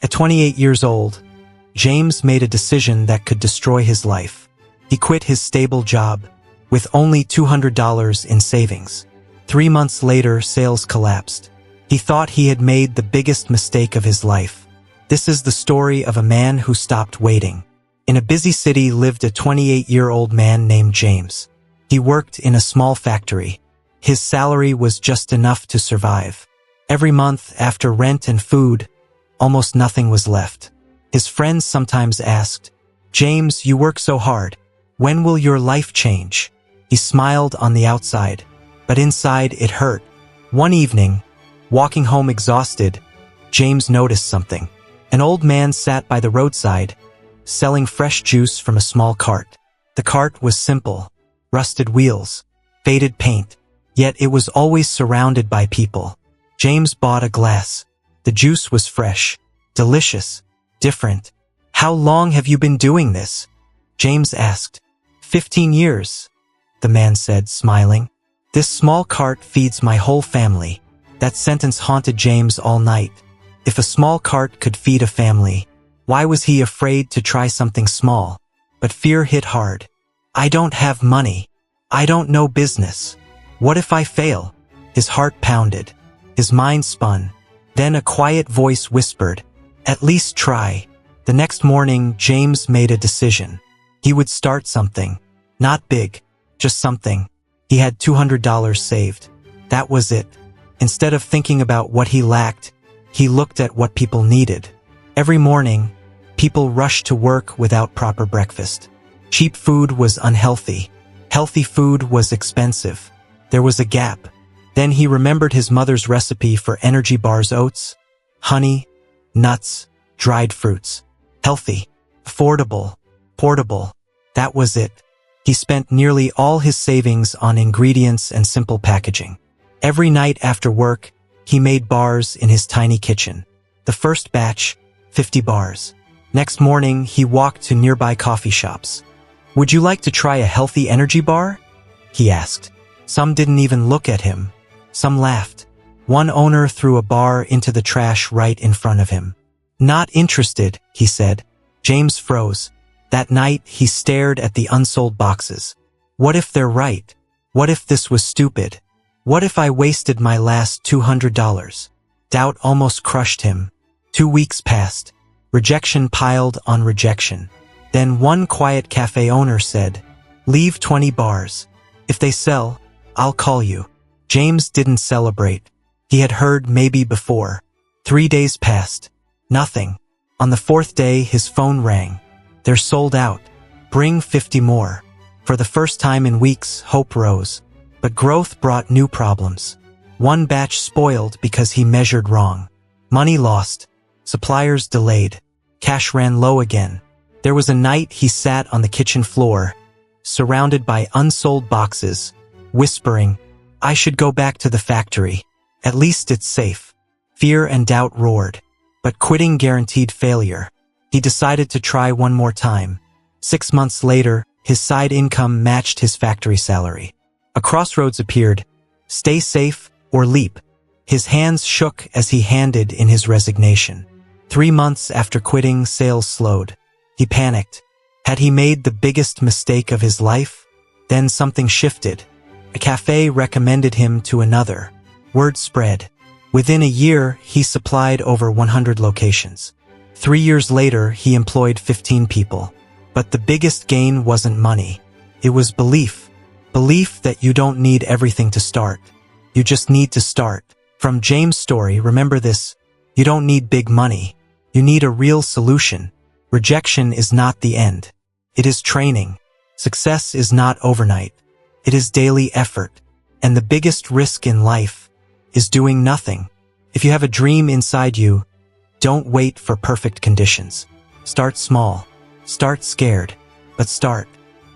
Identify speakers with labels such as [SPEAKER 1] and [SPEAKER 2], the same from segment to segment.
[SPEAKER 1] At 28 years old, James made a decision that could destroy his life. He quit his stable job with only $200 in savings. 3 months later, sales collapsed. He thought he had made the biggest mistake of his life. This is the story of a man who stopped waiting. In a busy city lived a 28-year-old man named James. He worked in a small factory. His salary was just enough to survive. Every month, after rent and food, almost nothing was left. His friends sometimes asked, "James, you work so hard. When will your life change?" He smiled on the outside, but inside it hurt. One evening, walking home exhausted, James noticed something. An old man sat by the roadside, selling fresh juice from a small cart. The cart was simple, rusted wheels, faded paint, yet it was always surrounded by people. James bought a glass. The juice was fresh, delicious, different. "How long have you been doing this?" James asked. 15 years, the man said, smiling. "This small cart feeds my whole family." That sentence haunted James all night. If a small cart could feed a family, why was he afraid to try something small? But fear hit hard. "I don't have money. I don't know business. What if I fail?" His heart pounded. His mind spun. Then a quiet voice whispered, "At least try." The next morning, James made a decision. He would start something. Not big, just something. He had $200 saved. That was it. Instead of thinking about what he lacked, he looked at what people needed. Every morning, people rushed to work without proper breakfast. Cheap food was unhealthy. Healthy food was expensive. There was a gap. Then he remembered his mother's recipe for energy bars: oats, honey, nuts, dried fruits. Healthy, affordable, portable. That was it. He spent nearly all his savings on ingredients and simple packaging. Every night after work, he made bars in his tiny kitchen. The first batch, 50 bars. Next morning, he walked to nearby coffee shops. "Would you like to try a healthy energy bar?" he asked. Some didn't even look at him. Some laughed. One owner threw a bar into the trash right in front of him. "Not interested," he said. James froze. That night, he stared at the unsold boxes. What if they're right? What if this was stupid? What if I wasted my last $200? Doubt almost crushed him. 2 weeks passed. Rejection piled on rejection. Then one quiet cafe owner said, "Leave 20 bars. If they sell, I'll call you." James didn't celebrate. He had heard maybe before. 3 days passed. Nothing. On the 4th day, his phone rang. "They're sold out. Bring 50 more." For the first time in weeks, hope rose. But growth brought new problems. One batch spoiled because he measured wrong. Money lost. Suppliers delayed. Cash ran low again. There was a night he sat on the kitchen floor, surrounded by unsold boxes, whispering, "I should go back to the factory. At least it's safe." Fear and doubt roared. But quitting guaranteed failure. He decided to try one more time. 6 months later, his side income matched his factory salary. A crossroads appeared. Stay safe or leap. His hands shook as he handed in his resignation. 3 months after quitting, sales slowed. He panicked. Had he made the biggest mistake of his life? Then something shifted. A cafe recommended him to another. Word spread. Within a year, he supplied over 100 locations. 3 years later, he employed 15 people. But the biggest gain wasn't money. It was belief. Belief that you don't need everything to start. You just need to start. From James' story, remember this: you don't need big money. You need a real solution. Rejection is not the end. It is training. Success is not overnight. It is daily effort. And the biggest risk in life is doing nothing. If you have a dream inside you, don't wait for perfect conditions. Start small. Start scared. But start.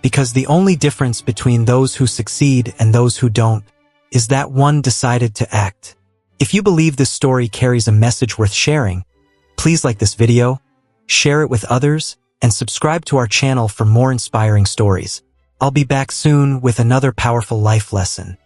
[SPEAKER 1] Because the only difference between those who succeed and those who don't is that one decided to act. If you believe this story carries a message worth sharing, please like this video, share it with others, and subscribe to our channel for more inspiring stories. I'll be back soon with another powerful life lesson.